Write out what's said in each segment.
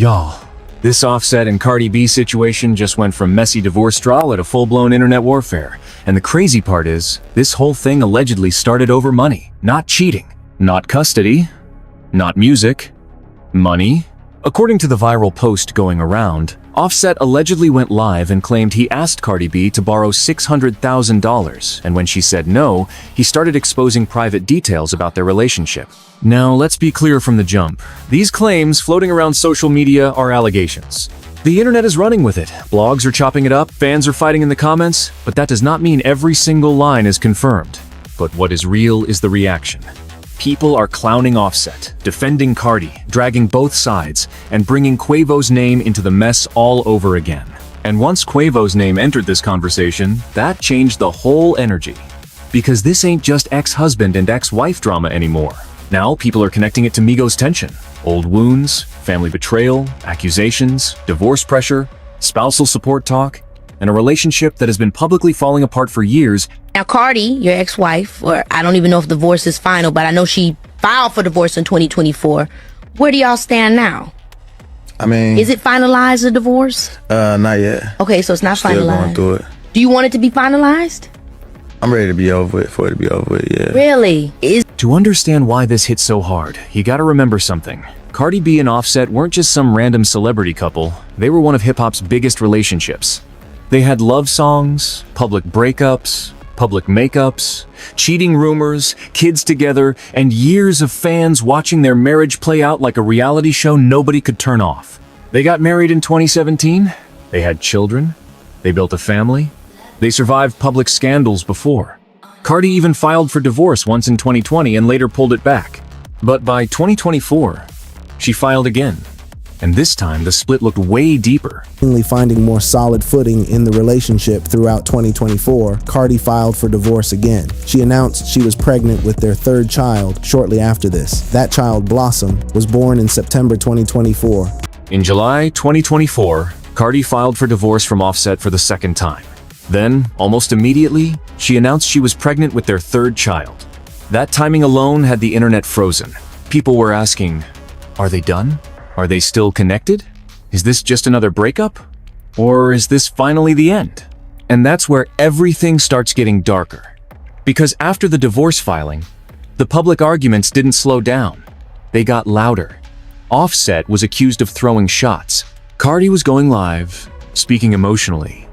Y'all, this Offset and Cardi B situation just went from messy divorce drama to full-blown internet warfare. And the crazy part is, this whole thing allegedly started over money, not cheating, not custody, not music, money. According to the viral post going around, Offset allegedly went live and claimed he asked Cardi B to borrow $600,000, and when she said no, he started exposing private details about their relationship. Now, let's be clear from the jump. These claims floating around social media are allegations. The internet is running with it. Blogs are chopping it up, fans are fighting in the comments, but that does not mean every single line is confirmed. But what is real is the reaction. People are clowning Offset, defending Cardi, dragging both sides, and bringing Quavo's name into the mess all over again. And once Quavo's name entered this conversation, that changed the whole energy. Because this ain't just ex-husband and ex-wife drama anymore. Now people are connecting it to Migos tension, old wounds, family betrayal, accusations, divorce pressure, spousal support talk, and a relationship that has been publicly falling apart for years. Now, Cardi, your ex-wife, or I don't even know if divorce is final, but I know she filed for divorce in 2024. Where do y'all stand now? I mean... Is it finalized, the divorce? Not yet. Okay, so it's not Still finalized. going through it. Do you want it to be finalized? I'm ready to be over it, for it to be over it, yeah. Really? To understand why this hit so hard, you gotta remember something. Cardi B and Offset weren't just some random celebrity couple, they were one of hip-hop's biggest relationships. They had love songs, public breakups, public makeups, cheating rumors, kids together, and years of fans watching their marriage play out like a reality show nobody could turn off. They got married in 2017, they had children, they built a family, they survived public scandals before. Cardi even filed for divorce once in 2020 and later pulled it back. But by 2024, she filed again. And this time, the split looked way deeper. Finding more solid footing in the relationship throughout 2024, Cardi filed for divorce again. She announced she was pregnant with their third child shortly after this. That child, Blossom, was born in September 2024. In July 2024, Cardi filed for divorce from Offset for the second time. Then, almost immediately, she announced she was pregnant with their third child. That timing alone had the internet frozen. People were asking, are they done? Are they still connected? Is this just another breakup? Or is this finally the end? And that's where everything starts getting darker. Because after the divorce filing, the public arguments didn't slow down. They got louder. Offset was accused of throwing shots. Cardi was going live, speaking emotionally.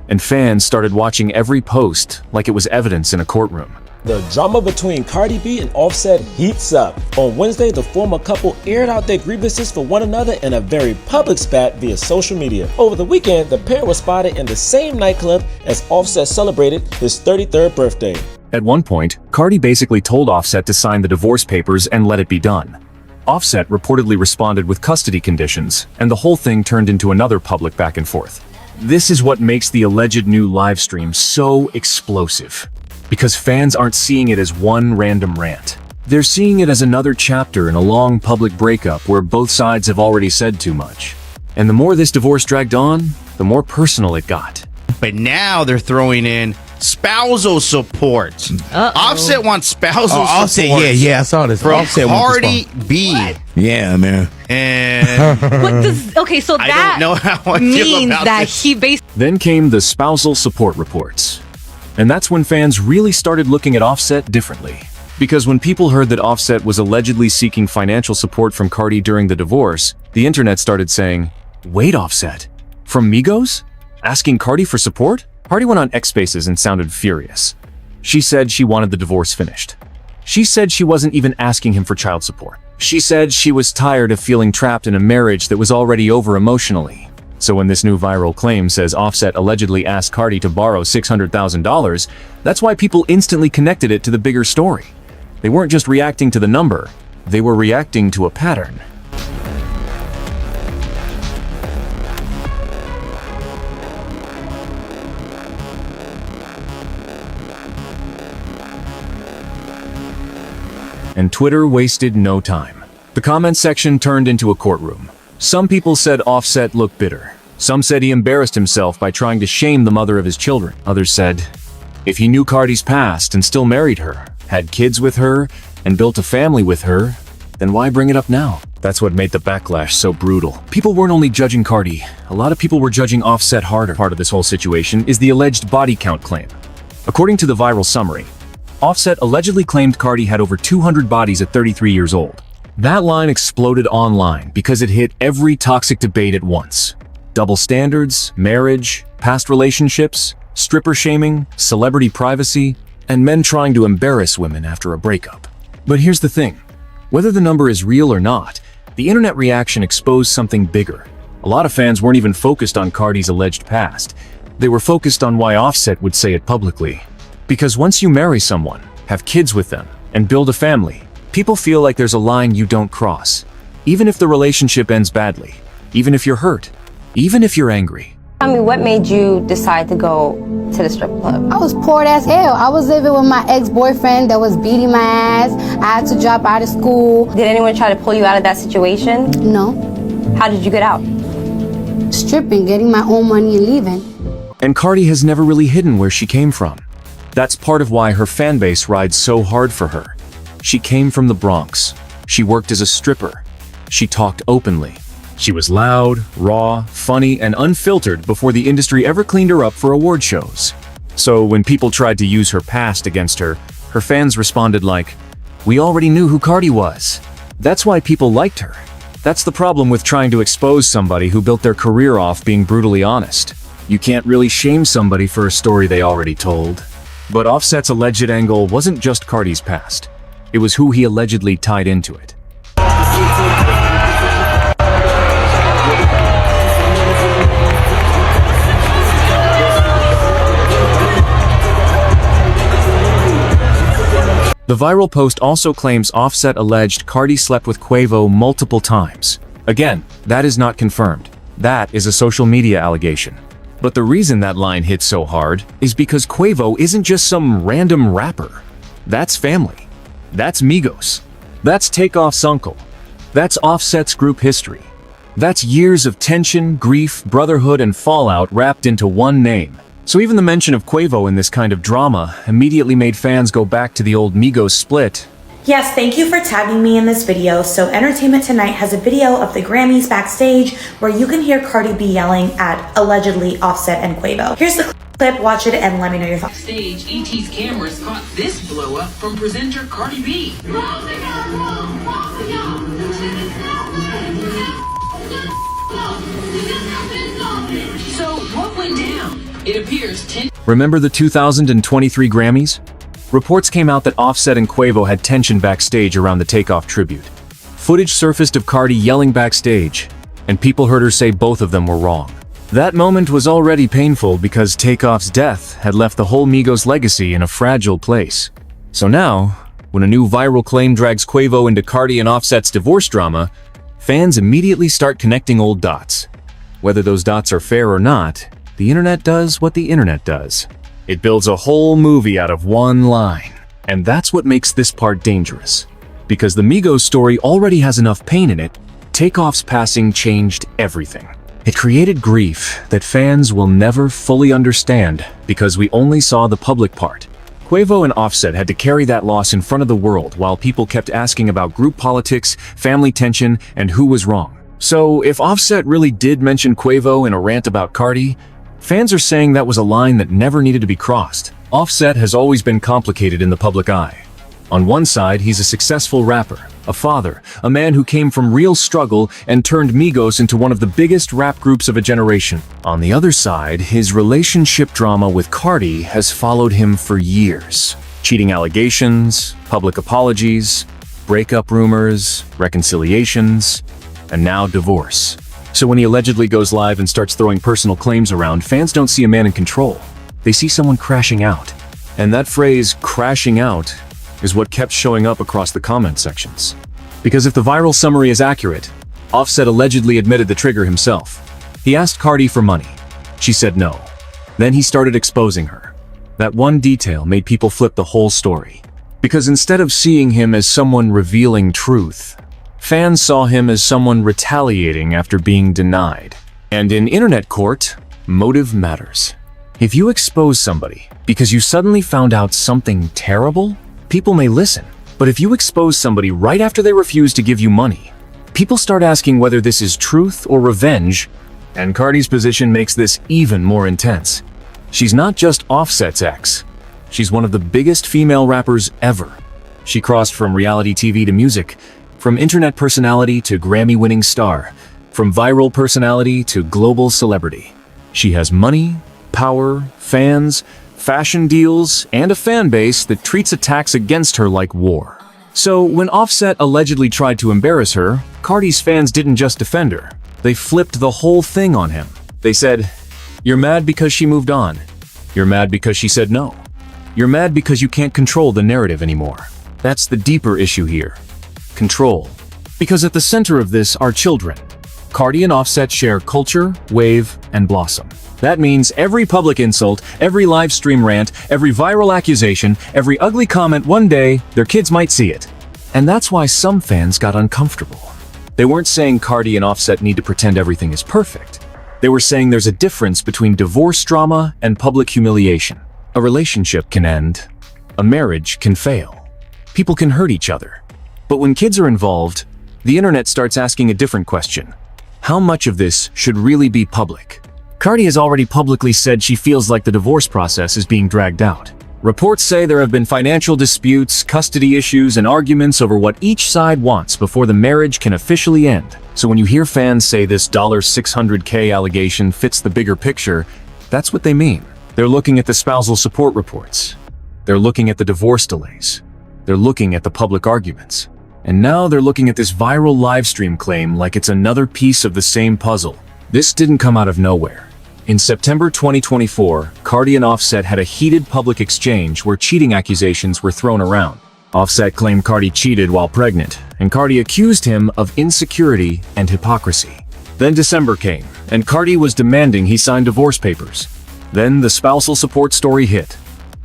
And fans started watching every post like it was evidence in a courtroom. The drama between Cardi B and Offset heats up. On Wednesday, the former couple aired out their grievances for one another in a very public spat via social media. Over the weekend, the pair was spotted in the same nightclub as Offset celebrated his 33rd birthday. At one point, Cardi basically told Offset to sign the divorce papers and let it be done. Offset reportedly responded with custody conditions, and the whole thing turned into another public back and forth. This is what makes the alleged new live stream so explosive. Because fans aren't seeing it as one random rant. They're seeing it as another chapter in a long public breakup where both sides have already said too much. And the more this divorce dragged on, the more personal it got. But now they're throwing in spousal support. Offset wants spousal support. Offset, yeah, I saw this. From Offset Cardi B. What? Yeah, man. And What does, okay, so I that don't know how I feel means about that this. he basically Then came the spousal support reports. And that's when fans really started looking at Offset differently. Because when people heard that Offset was allegedly seeking financial support from Cardi during the divorce, the internet started saying, wait, Offset? From Migos? Asking Cardi for support? Cardi went on X Spaces and sounded furious. She said she wanted the divorce finished. She said she wasn't even asking him for child support. She said she was tired of feeling trapped in a marriage that was already over emotionally. So when this new viral claim says Offset allegedly asked Cardi to borrow $600,000, that's why people instantly connected it to the bigger story. They weren't just reacting to the number, they were reacting to a pattern. And Twitter wasted no time. The comment section turned into a courtroom. Some people said Offset looked bitter. Some said he embarrassed himself by trying to shame the mother of his children. Others said, if he knew Cardi's past and still married her, had kids with her, and built a family with her, then why bring it up now? That's what made the backlash so brutal. People weren't only judging Cardi, a lot of people were judging Offset harder. Part of this whole situation is the alleged body count claim. According to the viral summary, Offset allegedly claimed Cardi had over 200 bodies at 33 years old. That line exploded online because it hit every toxic debate at once. Double standards, marriage, past relationships, stripper shaming, celebrity privacy, and men trying to embarrass women after a breakup. But here's the thing. Whether the number is real or not, the internet reaction exposed something bigger. A lot of fans weren't even focused on Cardi's alleged past. They were focused on why Offset would say it publicly. Because once you marry someone, have kids with them, and build a family, people feel like there's a line you don't cross. Even if the relationship ends badly, even if you're hurt, even if you're angry. Tell me, what made you decide to go to the strip club? I was poor as hell. I was living with my ex-boyfriend that was beating my ass. I had to drop out of school. Did anyone try to pull you out of that situation? No. How did you get out? Stripping, getting my own money and leaving. And Cardi has never really hidden where she came from. That's part of why her fan base rides so hard for her. She came from the Bronx. She worked as a stripper. She talked openly. She was loud, raw, funny, and unfiltered before the industry ever cleaned her up for award shows. So when people tried to use her past against her, her fans responded like, "We already knew who Cardi was." That's why people liked her. That's the problem with trying to expose somebody who built their career off being brutally honest. You can't really shame somebody for a story they already told. But Offset's alleged angle wasn't just Cardi's past. It was who he allegedly tied into it. The viral post also claims Offset alleged Cardi slept with Quavo multiple times. Again, that is not confirmed. That is a social media allegation. But the reason that line hit so hard is because Quavo isn't just some random rapper. That's family. That's Migos. That's Takeoff's uncle. That's Offset's group history. That's years of tension, grief, brotherhood, and fallout wrapped into one name. So even the mention of Quavo in this kind of drama immediately made fans go back to the old Migos split. Yes, thank you for tagging me in this video. So Entertainment Tonight has a video of the Grammys backstage where you can hear Cardi B yelling at allegedly Offset and Quavo. Here's the clip, watch it and let me know your thoughts. Stage, ET's cameras caught this blow up from presenter Cardi B. So what went down? It appears 10. Remember the 2023 Grammys? Reports came out that Offset and Quavo had tension backstage around the Takeoff tribute. Footage surfaced of Cardi yelling backstage, and people heard her say both of them were wrong. That moment was already painful because Takeoff's death had left the whole Migos legacy in a fragile place. So now, when a new viral claim drags Quavo into Cardi and Offset's divorce drama, fans immediately start connecting old dots. Whether those dots are fair or not, the internet does what the internet does. It builds a whole movie out of one line. And that's what makes this part dangerous. Because the Migos story already has enough pain in it, Takeoff's passing changed everything. It created grief that fans will never fully understand because we only saw the public part. Quavo and Offset had to carry that loss in front of the world while people kept asking about group politics, family tension, and who was wrong. So if Offset really did mention Quavo in a rant about Cardi, fans are saying that was a line that never needed to be crossed. Offset has always been complicated in the public eye. On one side, he's a successful rapper, a father, a man who came from real struggle and turned Migos into one of the biggest rap groups of a generation. On the other side, his relationship drama with Cardi has followed him for years. Cheating allegations, public apologies, breakup rumors, reconciliations, and now divorce. So when he allegedly goes live and starts throwing personal claims around, fans don't see a man in control. They see someone crashing out. And that phrase, crashing out, is what kept showing up across the comment sections. Because if the viral summary is accurate, Offset allegedly admitted the trigger himself. He asked Cardi for money. She said no. Then he started exposing her. That one detail made people flip the whole story. Because instead of seeing him as someone revealing truth, fans saw him as someone retaliating after being denied. And in internet court, motive matters. If you expose somebody because you suddenly found out something terrible, people may listen. But if you expose somebody right after they refuse to give you money, People start asking whether this is truth or revenge, and Cardi's position makes this even more intense. She's not just Offset's ex. She's one of the biggest female rappers ever. She crossed from reality TV to music, from internet personality to Grammy-winning star, from viral personality to global celebrity. She has money, power, fans, fashion deals, and a fan base that treats attacks against her like war. So when Offset allegedly tried to embarrass her, Cardi's fans didn't just defend her. They flipped the whole thing on him. They said, "You're mad because she moved on. You're mad because she said no. You're mad because you can't control the narrative anymore." That's the deeper issue here. Control. Because at the center of this are children. Cardi and Offset share culture, wave, and blossom. That means every public insult, every live stream rant, every viral accusation, every ugly comment one day, their kids might see it. And that's why some fans got uncomfortable. They weren't saying Cardi and Offset need to pretend everything is perfect. They were saying there's a difference between divorce drama and public humiliation. A relationship can end. A marriage can fail. People can hurt each other. But when kids are involved, the internet starts asking a different question. How much of this should really be public? Cardi has already publicly said she feels like the divorce process is being dragged out. Reports say there have been financial disputes, custody issues, and arguments over what each side wants before the marriage can officially end. So when you hear fans say this $600K allegation fits the bigger picture, that's what they mean. They're looking at the spousal support reports. They're looking at the divorce delays. They're looking at the public arguments. And now they're looking at this viral livestream claim like it's another piece of the same puzzle. This didn't come out of nowhere. In September 2024, Cardi and Offset had a heated public exchange where cheating accusations were thrown around. Offset claimed Cardi cheated while pregnant, and Cardi accused him of insecurity and hypocrisy. Then December came, and Cardi was demanding he sign divorce papers. Then the spousal support story hit.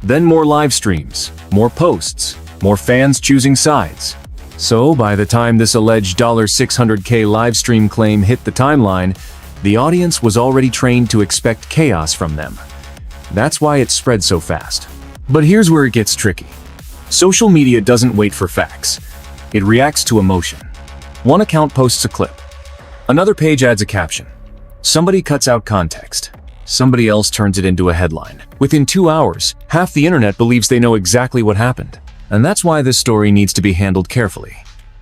Then more live streams, more posts, more fans choosing sides. So by the time this alleged $600K livestream claim hit the timeline, the audience was already trained to expect chaos from them. That's why it spread so fast. But here's where it gets tricky. Social media doesn't wait for facts. It reacts to emotion. One account posts a clip. Another page adds a caption. Somebody cuts out context. Somebody else turns it into a headline. Within 2 hours, half the internet believes they know exactly what happened. And that's why this story needs to be handled carefully.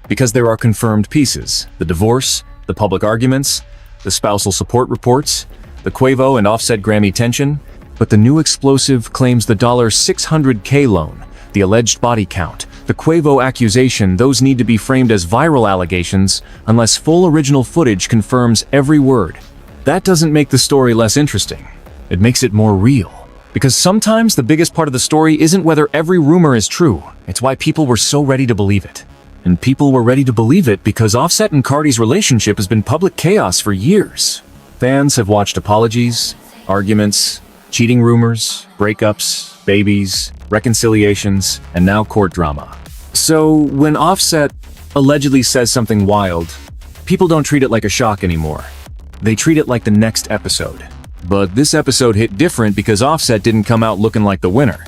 Because there are confirmed pieces: the divorce, the public arguments, the spousal support reports, the Quavo and Offset Grammy tension, but the new explosive claims the $600K loan, the alleged body count, the Quavo accusation. Those need to be framed as viral allegations unless full original footage confirms every word. That doesn't make the story less interesting. It makes it more real. Because sometimes the biggest part of the story isn't whether every rumor is true, it's why people were so ready to believe it. And people were ready to believe it because Offset and Cardi's relationship has been public chaos for years. Fans have watched apologies, arguments, cheating rumors, breakups, babies, reconciliations, and now court drama. So when Offset allegedly says something wild, people don't treat it like a shock anymore. They treat it like the next episode. But this episode hit different because Offset didn't come out looking like the winner.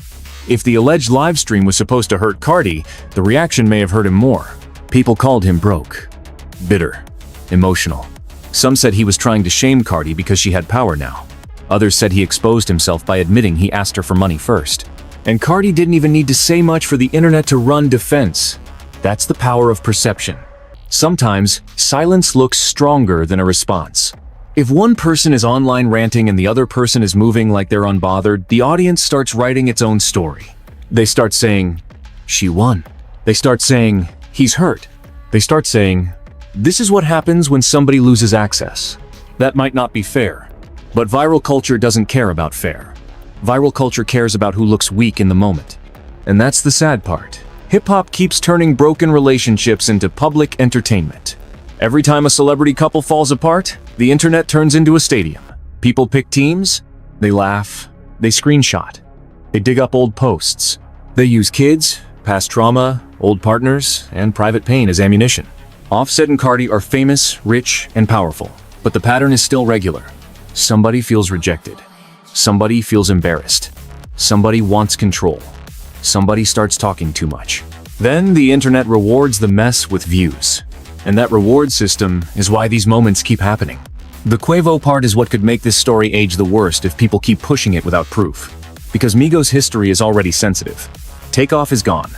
If the alleged livestream was supposed to hurt Cardi, the reaction may have hurt him more. People called him broke, bitter, emotional. Some said he was trying to shame Cardi because she had power now. Others said he exposed himself by admitting he asked her for money first. And Cardi didn't even need to say much for the internet to run defense. That's the power of perception. Sometimes, silence looks stronger than a response. If one person is online ranting and the other person is moving like they're unbothered, the audience starts writing its own story. They start saying, "She won." They start saying, "He's hurt." They start saying, "This is what happens when somebody loses access." That might not be fair, but viral culture doesn't care about fair. Viral culture cares about who looks weak in the moment. And that's the sad part. Hip-hop keeps turning broken relationships into public entertainment. Every time a celebrity couple falls apart, the internet turns into a stadium. People pick teams, they laugh, they screenshot, they dig up old posts. They use kids, past trauma, old partners, and private pain as ammunition. Offset and Cardi are famous, rich, and powerful, but the pattern is still regular. Somebody feels rejected. Somebody feels embarrassed. Somebody wants control. Somebody starts talking too much. Then the internet rewards the mess with views. And that reward system is why these moments keep happening. The Quavo part is what could make this story age the worst if people keep pushing it without proof. Because Migos' history is already sensitive. Takeoff is gone.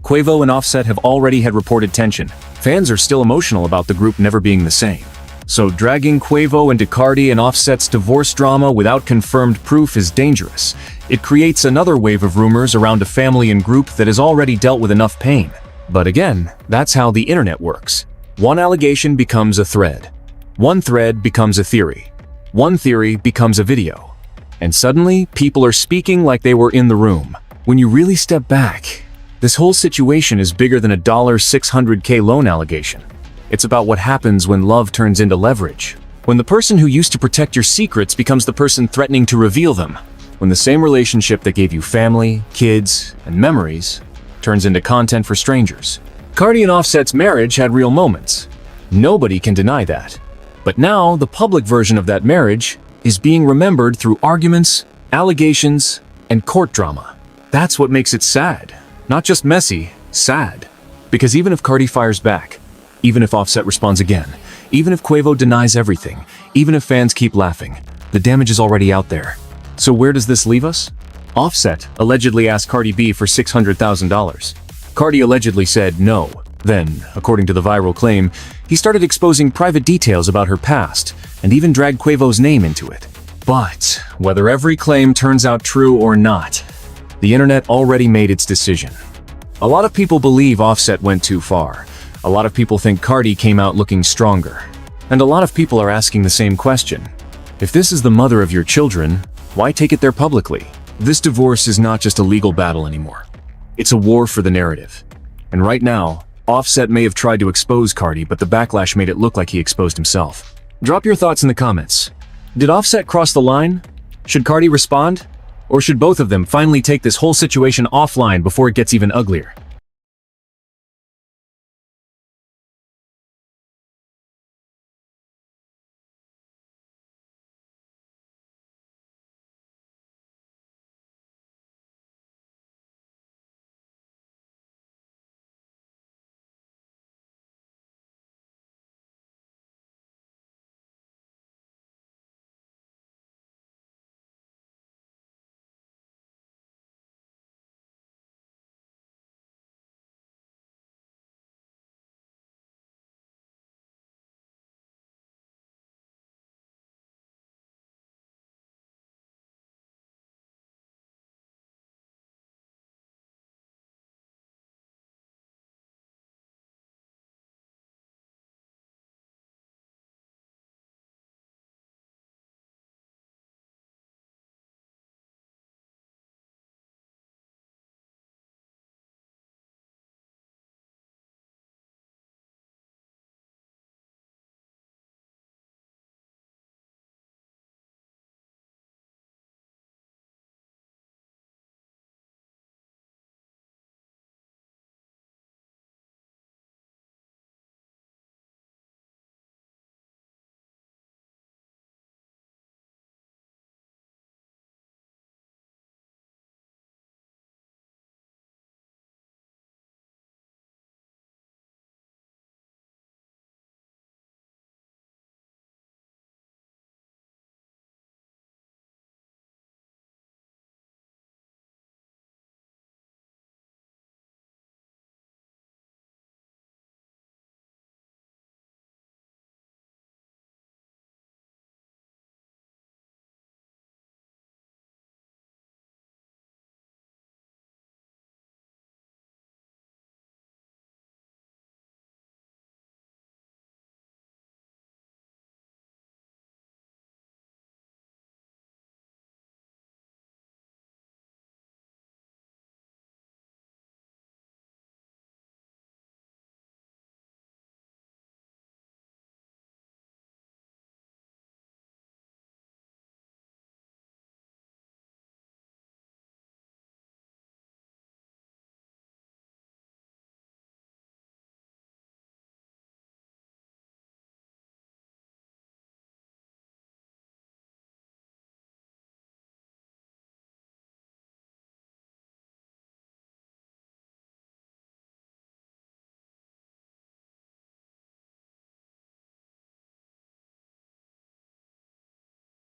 Quavo and Offset have already had reported tension. Fans are still emotional about the group never being the same. So dragging Quavo into Cardi and Offset's divorce drama without confirmed proof is dangerous. It creates another wave of rumors around a family and group that has already dealt with enough pain. But again, that's how the internet works. One allegation becomes a thread. One thread becomes a theory. One theory becomes a video. And suddenly, people are speaking like they were in the room. When you really step back, this whole situation is bigger than a $600K loan allegation. It's about what happens when love turns into leverage. When the person who used to protect your secrets becomes the person threatening to reveal them. When the same relationship that gave you family, kids, and memories turns into content for strangers. Cardi and Offset's marriage had real moments. Nobody can deny that. But now, the public version of that marriage is being remembered through arguments, allegations, and court drama. That's what makes it sad. Not just messy, sad. Because even if Cardi fires back, even if Offset responds again, even if Quavo denies everything, even if fans keep laughing, the damage is already out there. So where does this leave us? Offset allegedly asked Cardi B for $600,000. Cardi allegedly said no. Then, according to the viral claim, he started exposing private details about her past, and even dragged Quavo's name into it. But, whether every claim turns out true or not, the internet already made its decision. A lot of people believe Offset went too far. A lot of people think Cardi came out looking stronger. And a lot of people are asking the same question. If this is the mother of your children, why take it there publicly? This divorce is not just a legal battle anymore. It's a war for the narrative. And right now, Offset may have tried to expose Cardi, but the backlash made it look like he exposed himself. Drop your thoughts in the comments. Did Offset cross the line? Should Cardi respond? Or should both of them finally take this whole situation offline before it gets even uglier?